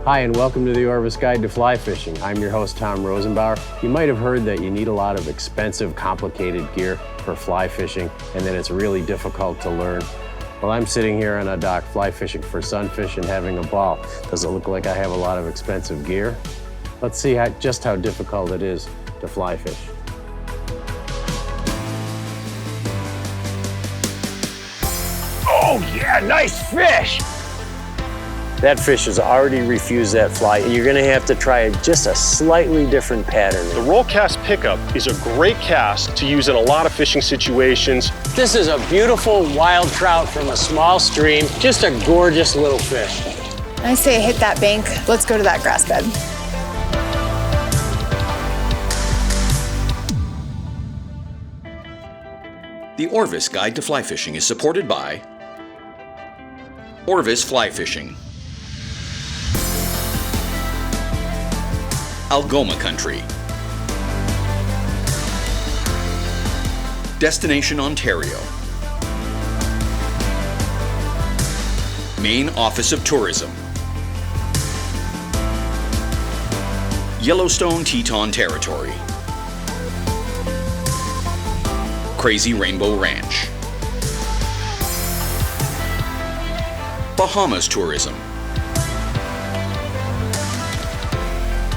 Hi, and welcome to the Orvis Guide to Fly Fishing. I'm your host, Tom Rosenbauer. You might have heard that you need a lot of expensive, complicated gear for fly fishing, and that it's really difficult to learn. Well, I'm sitting here on a dock fly fishing for sunfish and having a ball. Does it look like I have a lot of expensive gear? Let's see just how difficult it is to fly fish. Oh yeah, nice fish! That fish has already refused that fly. You're gonna have to try just a slightly different pattern. The roll cast pickup is a great cast to use in a lot of fishing situations. This is a beautiful wild trout from a small stream, just a gorgeous little fish. I say hit that bank. Let's go to that grass bed. The Orvis Guide to Fly Fishing is supported by Orvis Fly Fishing, Algoma Country, Destination Ontario, Maine Office of Tourism, Yellowstone Teton Territory, Crazy Rainbow Ranch, Bahamas Tourism,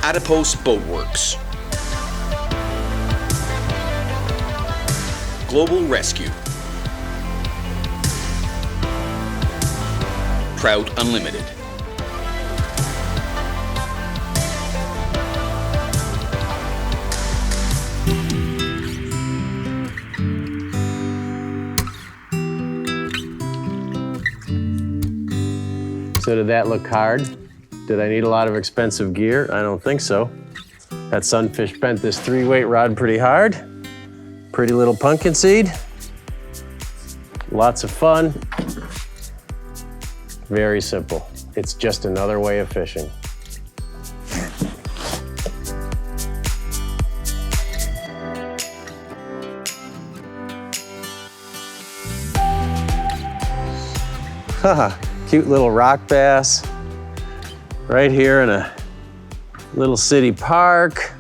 Adipose Boatworks, Global Rescue, Trout Unlimited, So did that look hard? Did I need a lot of expensive gear? I don't think so. That sunfish bent this 3-weight rod pretty hard. Pretty little pumpkin seed. Lots of fun. Very simple. It's just another way of fishing. Haha. Cute little rock bass right here in a little city park.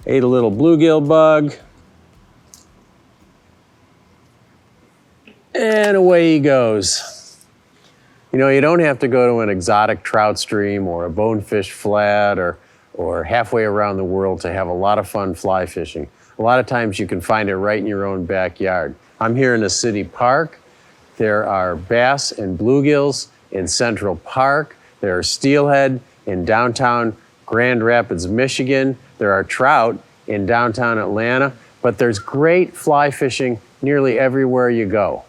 Ate a little bluegill bug. And away he goes. You know, you don't have to go to an exotic trout stream or a bonefish flat or halfway around the world to have a lot of fun fly fishing. A lot of times you can find it right in your own backyard. I'm here in a city park. There are bass and bluegills in Central Park. There are steelhead in downtown Grand Rapids, Michigan. There are trout in downtown Atlanta. But there's great fly fishing nearly everywhere you go.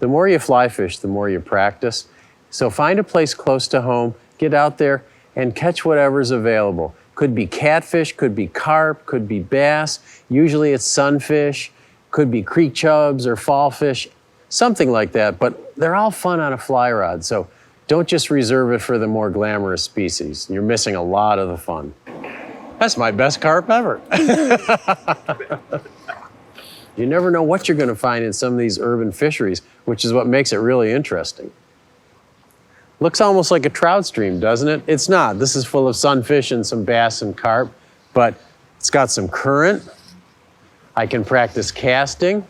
The more you fly fish, the more you practice. So find a place close to home, get out there and catch whatever's available. Could be catfish, could be carp, could be bass. Usually it's sunfish, could be creek chubs or fall fish. Something like that, but they're all fun on a fly rod, so don't just reserve it for the more glamorous species. You're missing a lot of the fun. That's my best carp ever. You never know what you're gonna find in some of these urban fisheries, which is what makes it really interesting. Looks almost like a trout stream, doesn't it? It's not. This is full of sunfish and some bass and carp, but it's got some current. I can practice casting.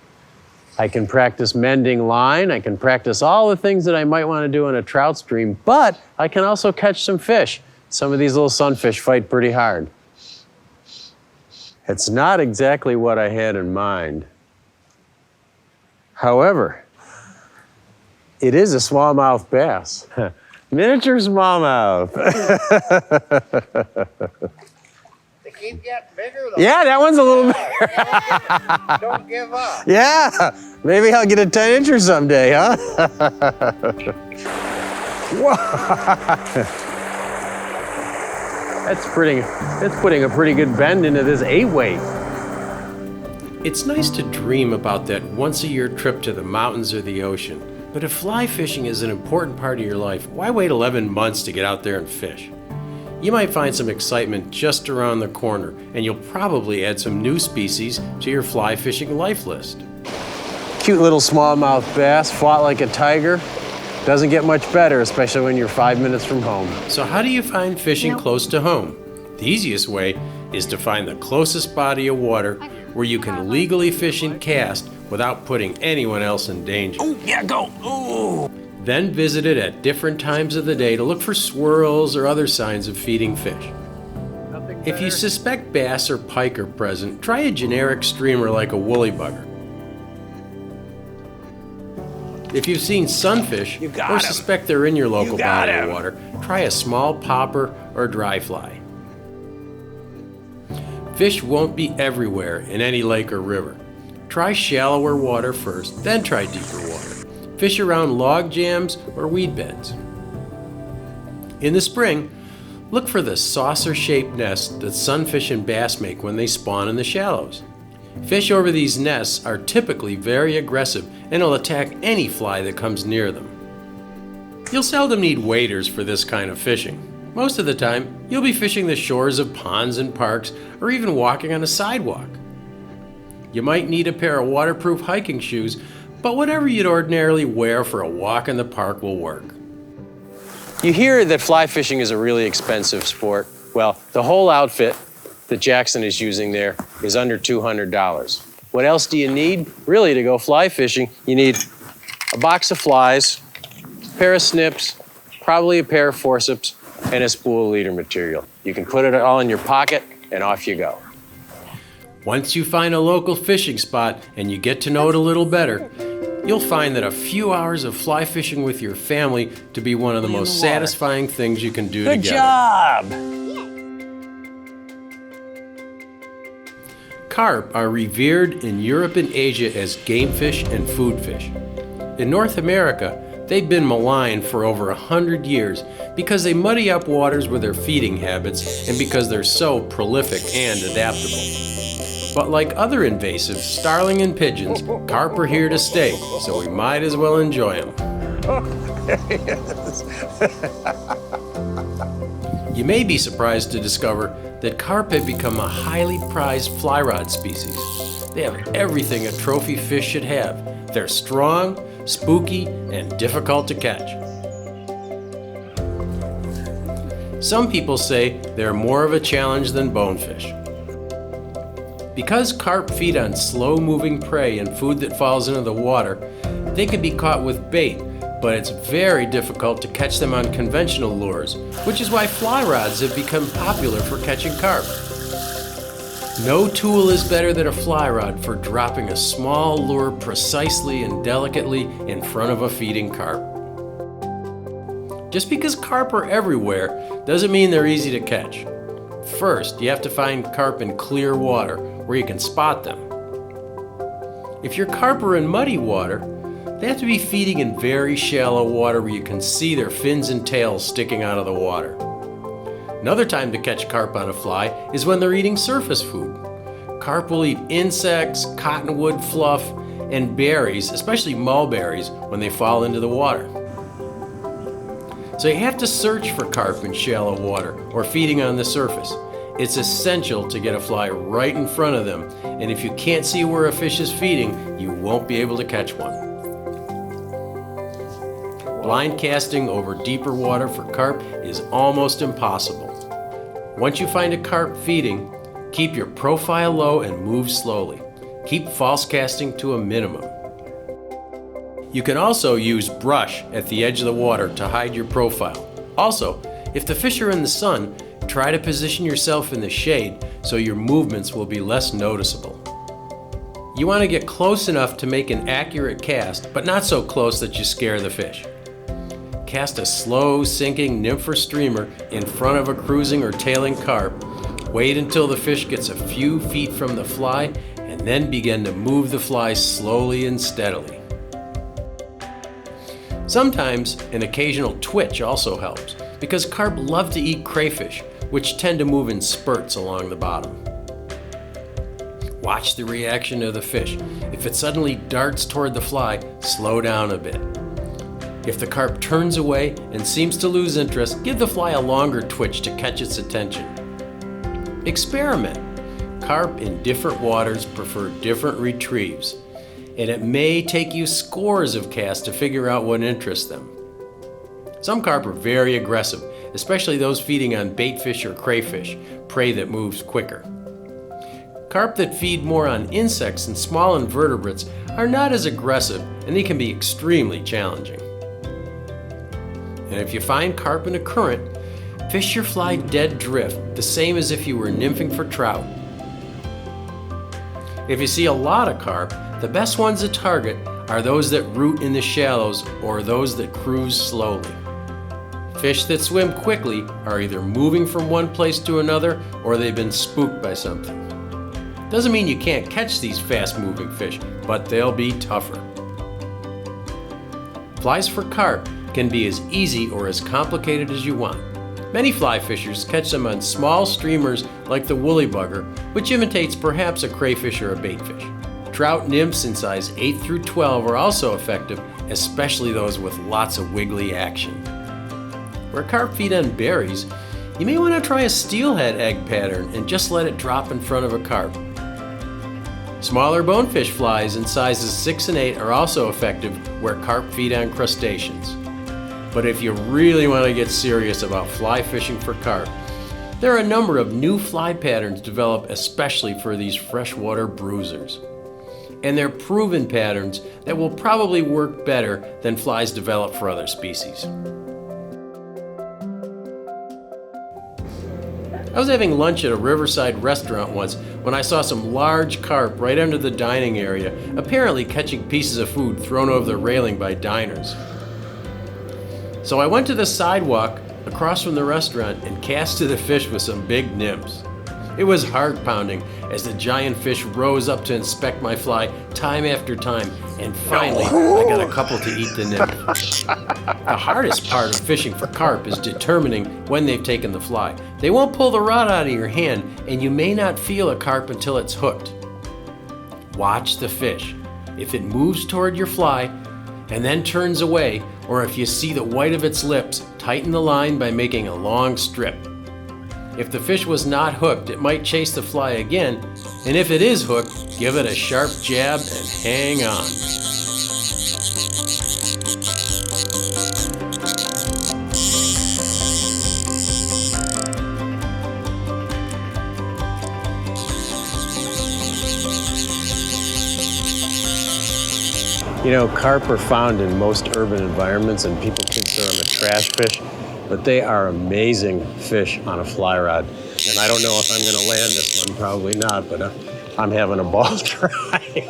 I can practice mending line. I can practice all the things that I might want to do in a trout stream, but I can also catch some fish. Some of these little sunfish fight pretty hard. It's not exactly what I had in mind. However, it is a smallmouth bass. Miniature smallmouth. Keep getting bigger though. Yeah, that one's a little bigger. Don't give up. Yeah, maybe I'll get a 10-incher someday, huh? That's putting a pretty good bend into this 8-weight. It's nice to dream about that once-a-year trip to the mountains or the ocean. But if fly fishing is an important part of your life, why wait 11 months to get out there and fish? You might find some excitement just around the corner, and you'll probably add some new species to your fly fishing life list. Cute little smallmouth bass, fought like a tiger. Doesn't get much better, especially when you're 5 minutes from home. So how do you find fishing close to home? The easiest way is to find the closest body of water where you can legally fish and cast without putting anyone else in danger. Oh, yeah, go. Oh. Then visit it at different times of the day to look for swirls or other signs of feeding fish. If you suspect bass or pike are present, try a generic streamer like a woolly bugger. If you've seen sunfish or suspect they're in your local body of water, try a small popper or dry fly. Fish won't be everywhere in any lake or river. Try shallower water first, then try deeper water. Fish around log jams or weed beds. In the spring, look for the saucer-shaped nests that sunfish and bass make when they spawn in the shallows. Fish over these nests are typically very aggressive and will attack any fly that comes near them. You'll seldom need waders for this kind of fishing. Most of the time, you'll be fishing the shores of ponds and parks or even walking on a sidewalk. You might need a pair of waterproof hiking shoes, but whatever you'd ordinarily wear for a walk in the park will work. You hear that fly fishing is a really expensive sport. Well, the whole outfit that Jackson is using there is under $200. What else do you need? Really, to go fly fishing, you need a box of flies, a pair of snips, probably a pair of forceps, and a spool of leader material. You can put it all in your pocket and off you go. Once you find a local fishing spot and you get to know it a little better, you'll find that a few hours of fly fishing with your family to be one of the most satisfying things you can do together. Good job. Carp are revered in Europe and Asia as game fish and food fish. In North America, they've been maligned for over 100 years because they muddy up waters with their feeding habits and because they're so prolific and adaptable. But like other invasives, starling and pigeons, carp are here to stay, so we might as well enjoy them. You may be surprised to discover that carp have become a highly prized fly rod species. They have everything a trophy fish should have. They're strong, spooky, and difficult to catch. Some people say they're more of a challenge than bonefish. Because carp feed on slow-moving prey and food that falls into the water, they can be caught with bait, but it's very difficult to catch them on conventional lures, which is why fly rods have become popular for catching carp. No tool is better than a fly rod for dropping a small lure precisely and delicately in front of a feeding carp. Just because carp are everywhere doesn't mean they're easy to catch. First, you have to find carp in clear water where you can spot them. If your carp are in muddy water, they have to be feeding in very shallow water where you can see their fins and tails sticking out of the water. Another time to catch carp on a fly is when they're eating surface food. Carp will eat insects, cottonwood fluff, and berries, especially mulberries, when they fall into the water. So you have to search for carp in shallow water or feeding on the surface. It's essential to get a fly right in front of them, and if you can't see where a fish is feeding, you won't be able to catch one. Blind casting over deeper water for carp is almost impossible. Once you find a carp feeding, keep your profile low and move slowly. Keep false casting to a minimum. You can also use brush at the edge of the water to hide your profile. Also, if the fish are in the sun, try to position yourself in the shade so your movements will be less noticeable. You want to get close enough to make an accurate cast, but not so close that you scare the fish. Cast a slow sinking nymph or streamer in front of a cruising or tailing carp. Wait until the fish gets a few feet from the fly, and then begin to move the fly slowly and steadily. Sometimes an occasional twitch also helps, because carp love to eat crayfish, which tend to move in spurts along the bottom. Watch the reaction of the fish. If it suddenly darts toward the fly, slow down a bit. If the carp turns away and seems to lose interest, give the fly a longer twitch to catch its attention. Experiment. Carp in different waters prefer different retrieves, and it may take you scores of casts to figure out what interests them. Some carp are very aggressive, especially those feeding on baitfish or crayfish, prey that moves quicker. Carp that feed more on insects and small invertebrates are not as aggressive, and they can be extremely challenging. And if you find carp in a current, fish your fly dead drift, the same as if you were nymphing for trout. If you see a lot of carp, the best ones to target are those that root in the shallows or those that cruise slowly. Fish that swim quickly are either moving from one place to another or they've been spooked by something. Doesn't mean you can't catch these fast-moving fish, but they'll be tougher. Flies for carp can be as easy or as complicated as you want. Many fly fishers catch them on small streamers like the woolly bugger, which imitates perhaps a crayfish or a baitfish. Trout nymphs in size 8 through 12 are also effective, especially those with lots of wiggly action. Where carp feed on berries, you may want to try a steelhead egg pattern and just let it drop in front of a carp. Smaller bonefish flies in sizes 6 and 8 are also effective where carp feed on crustaceans. But if you really want to get serious about fly fishing for carp, there are a number of new fly patterns developed especially for these freshwater bruisers. And they're proven patterns that will probably work better than flies developed for other species. I was having lunch at a riverside restaurant once when I saw some large carp right under the dining area, apparently catching pieces of food thrown over the railing by diners. So I went to the sidewalk across from the restaurant and casted the fish with some big nymphs. It was heart-pounding as the giant fish rose up to inspect my fly time after time, and finally I got a couple to eat the nymph. The hardest part of fishing for carp is determining when they've taken the fly. They won't pull the rod out of your hand, and you may not feel a carp until it's hooked. Watch the fish. If it moves toward your fly and then turns away, or if you see the white of its lips, tighten the line by making a long strip. If the fish was not hooked, it might chase the fly again, and if it is hooked, give it a sharp jab and hang on. You know, carp are found in most urban environments and people consider them a trash fish, but they are amazing fish on a fly rod. And I don't know if I'm gonna land this one, probably not, but I'm having a ball trying.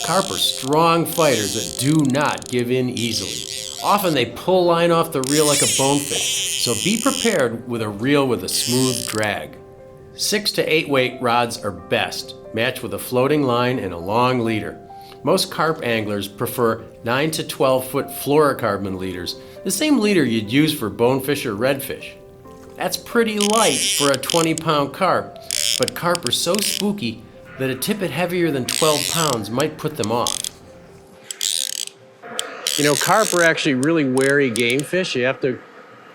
Carp are strong fighters that do not give in easily. Often they pull line off the reel like a bonefish, so be prepared with a reel with a smooth drag. 6 to 8 weight rods are best, matched with a floating line and a long leader. Most carp anglers prefer 9 to 12 foot fluorocarbon leaders, the same leader you'd use for bonefish or redfish. That's pretty light for a 20-pound carp, but carp are so spooky that a tippet heavier than 12 pounds might put them off. You know, carp are actually really wary game fish. You have to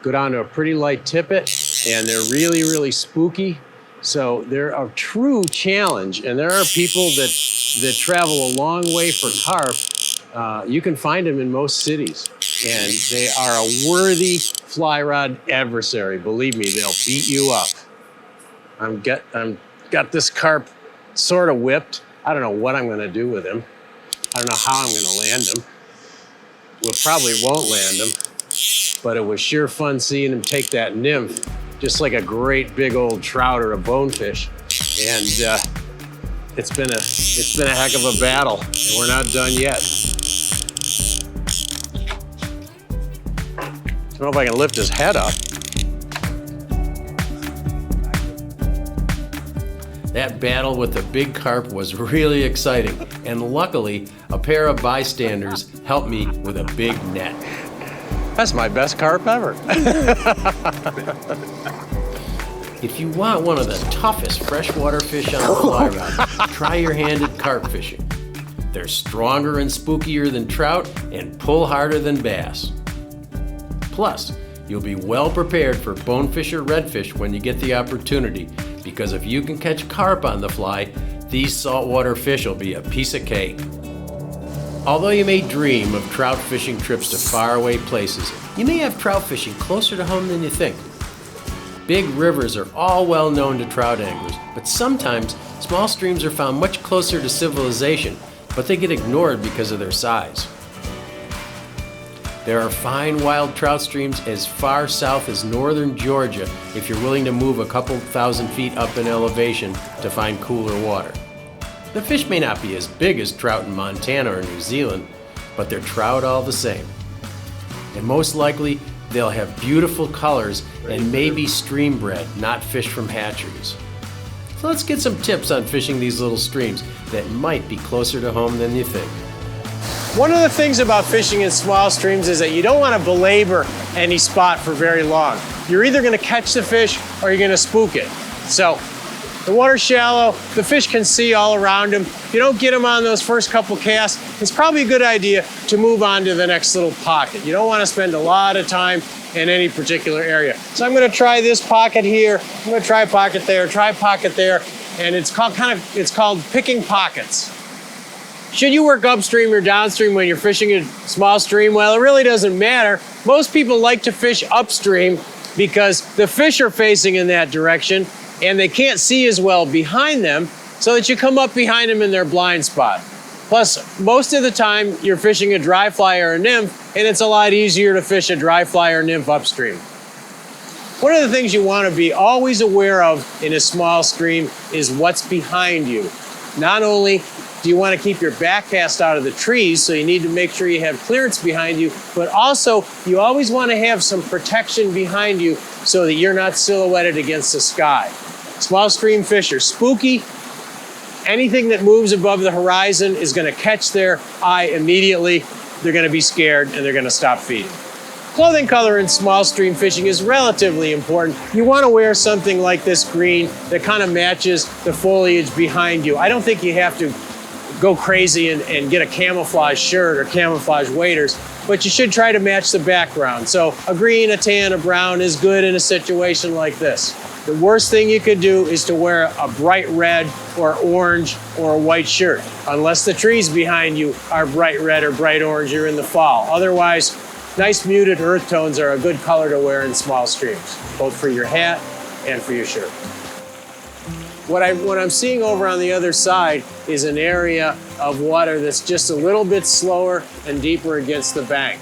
go down to a pretty light tippet, and they're really, really spooky. So they're a true challenge, and there are people that travel a long way for carp. You can find them in most cities, and they are a worthy fly rod adversary. Believe me, they'll beat you up. I'm got this carp sort of whipped. I don't know what I'm going to do with him. I don't know how I'm going to land him. We probably won't land him, but it was sure fun seeing him take that nymph, just like a great big old trout or a bonefish. And it's been a heck of a battle, and we're not done yet. I don't know if I can lift his head up. That battle with the big carp was really exciting, and luckily, a pair of bystanders helped me with a big net. That's my best carp ever. If you want one of the toughest freshwater fish on the fly rod, try your hand at carp fishing. They're stronger and spookier than trout and pull harder than bass. Plus, you'll be well prepared for bonefish or redfish when you get the opportunity, because if you can catch carp on the fly, these saltwater fish will be a piece of cake. Although you may dream of trout fishing trips to faraway places, you may have trout fishing closer to home than you think. Big rivers are all well known to trout anglers, but sometimes small streams are found much closer to civilization, but they get ignored because of their size. There are fine wild trout streams as far south as northern Georgia if you're willing to move a couple thousand feet up in elevation to find cooler water. The fish may not be as big as trout in Montana or New Zealand, but they're trout all the same. And most likely, they'll have beautiful colors and may be stream bred, not fish from hatcheries. So let's get some tips on fishing these little streams that might be closer to home than you think. One of the things about fishing in small streams is that you don't want to belabor any spot for very long. You're either going to catch the fish or you're going to spook it. So the water's shallow, the fish can see all around them. If you don't get them on those first couple casts, it's probably a good idea to move on to the next little pocket. You don't want to spend a lot of time in any particular area. So I'm going to try this pocket here, I'm going to try a pocket there, try a pocket there, and it's called picking pockets. Should you work upstream or downstream when you're fishing a small stream? Well, it really doesn't matter. Most people like to fish upstream because the fish are facing in that direction and they can't see as well behind them, so that you come up behind them in their blind spot. Plus, most of the time you're fishing a dry fly or a nymph, and it's a lot easier to fish a dry fly or nymph upstream. One of the things you want to be always aware of in a small stream is what's behind you. Not only do you want to keep your back cast out of the trees, so you need to make sure you have clearance behind you, but also you always want to have some protection behind you so that you're not silhouetted against the sky. Small stream fish are spooky. Anything that moves above the horizon is going to catch their eye immediately. They're going to be scared and they're going to stop feeding. Clothing color in small stream fishing is relatively important. You want to wear something like this green that kind of matches the foliage behind you. I don't think you have to go crazy and get a camouflage shirt or camouflage waders, but you should try to match the background. So a green, a tan, a brown is good in a situation like this. The worst thing you could do is to wear a bright red or orange or a white shirt, unless the trees behind you are bright red or bright orange or in the fall. Otherwise, nice muted earth tones are a good color to wear in small streams, both for your hat and for your shirt. What I'm seeing over on the other side is an area of water that's just a little bit slower and deeper against the bank.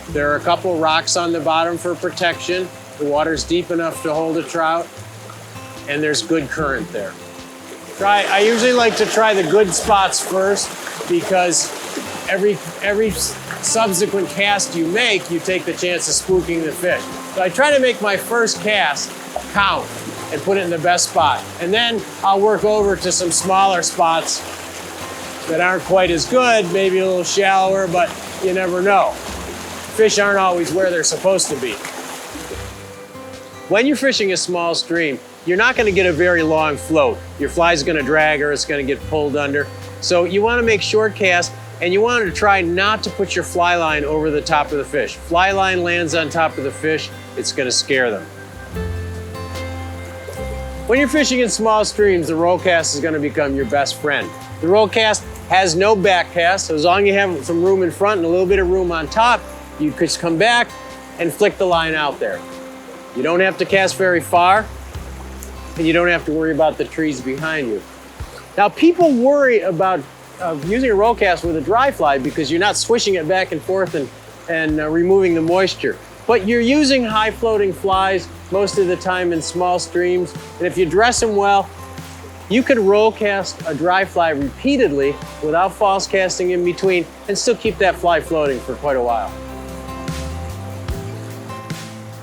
There are a couple rocks on the bottom for protection. The water's deep enough to hold a trout, and there's good current there. I usually like to try the good spots first, because every subsequent cast you make, you take the chance of spooking the fish. So I try to make my first cast count and put it in the best spot. And then I'll work over to some smaller spots that aren't quite as good, maybe a little shallower, but you never know. Fish aren't always where they're supposed to be. When you're fishing a small stream, you're not going to get a very long float. Your fly's going to drag or it's going to get pulled under. So you want to make short casts, and you want to try not to put your fly line over the top of the fish. Fly line lands on top of the fish, it's going to scare them. When you're fishing in small streams, the roll cast is going to become your best friend. The roll cast has no back cast, so as long as you have some room in front and a little bit of room on top, you could just come back and flick the line out there. You don't have to cast very far, and you don't have to worry about the trees behind you. Now, people worry about using a roll cast with a dry fly because you're not swishing it back and forth and removing the moisture. But you're using high floating flies most of the time in small streams, and if you dress them well, you could roll cast a dry fly repeatedly without false casting in between and still keep that fly floating for quite a while.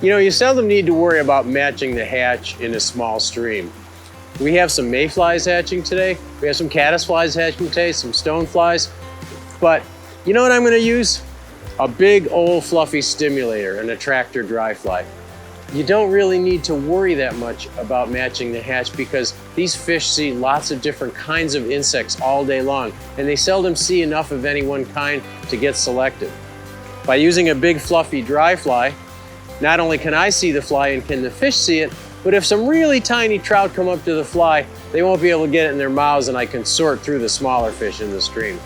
You know, you seldom need to worry about matching the hatch in a small stream. We have some mayflies hatching today. We have some caddisflies hatching today, some stoneflies. But you know what I'm going to use? A big old fluffy stimulator, an attractor dry fly. You don't really need to worry that much about matching the hatch because these fish see lots of different kinds of insects all day long, and they seldom see enough of any one kind to get selected. By using a big fluffy dry fly, not only can I see the fly and can the fish see it, but if some really tiny trout come up to the fly, they won't be able to get it in their mouths, and I can sort through the smaller fish in the stream.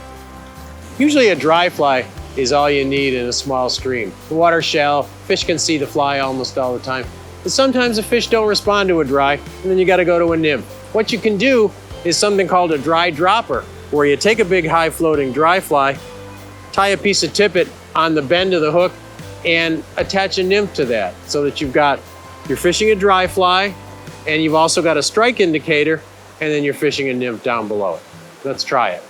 Usually a dry fly is all you need in a small stream. The water's shallow, fish can see the fly almost all the time. But sometimes the fish don't respond to a dry, and then you gotta go to a nymph. What you can do is something called a dry dropper, where you take a big high floating dry fly, tie a piece of tippet on the bend of the hook, and attach a nymph to that, so that you're fishing a dry fly, and you've also got a strike indicator, and then you're fishing a nymph down below it. Let's try it.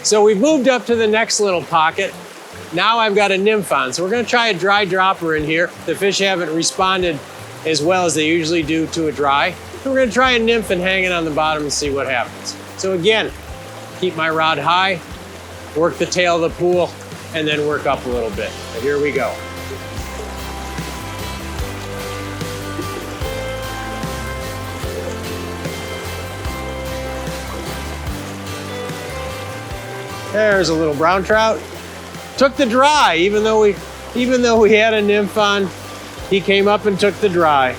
So we've moved up to the next little pocket. Now I've got a nymph on, so we're gonna try a dry dropper in here. The fish haven't responded as well as they usually do to a dry. So we're gonna try a nymph and hang it on the bottom and see what happens. So again, keep my rod high, work the tail of the pool, and then work up a little bit. So here we go. There's a little brown trout. Took the dry, even though we had a nymph on, he came up and took the dry.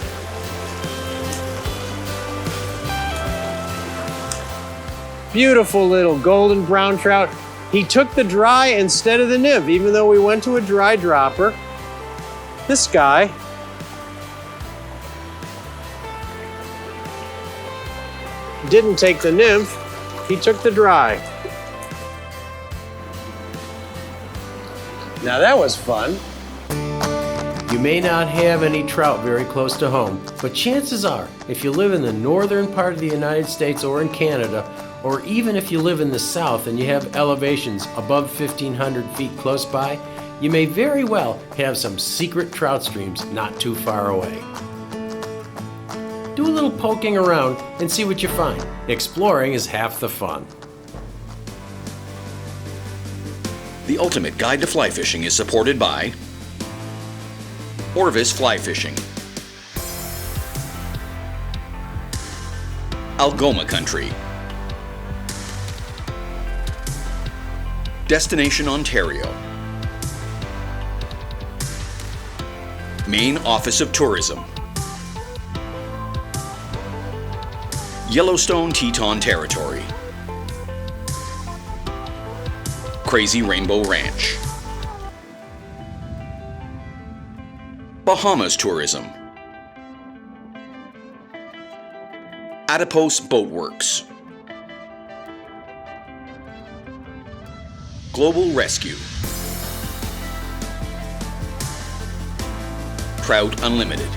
Beautiful little golden brown trout. He took the dry instead of the nymph, even though we went to a dry dropper. This guy didn't take the nymph, he took the dry. Now that was fun. You may not have any trout very close to home, but chances are, if you live in the northern part of the United States or in Canada, or even if you live in the south and you have elevations above 1,500 feet close by, you may very well have some secret trout streams not too far away. Do a little poking around and see what you find. Exploring is half the fun. The Ultimate Guide to Fly Fishing is supported by Orvis Fly Fishing, Algoma Country, Destination Ontario, Maine Office of Tourism, Yellowstone Teton Territory, Crazy Rainbow Ranch, Bahamas Tourism, Adipose Boat Works, Global Rescue, Trout Unlimited.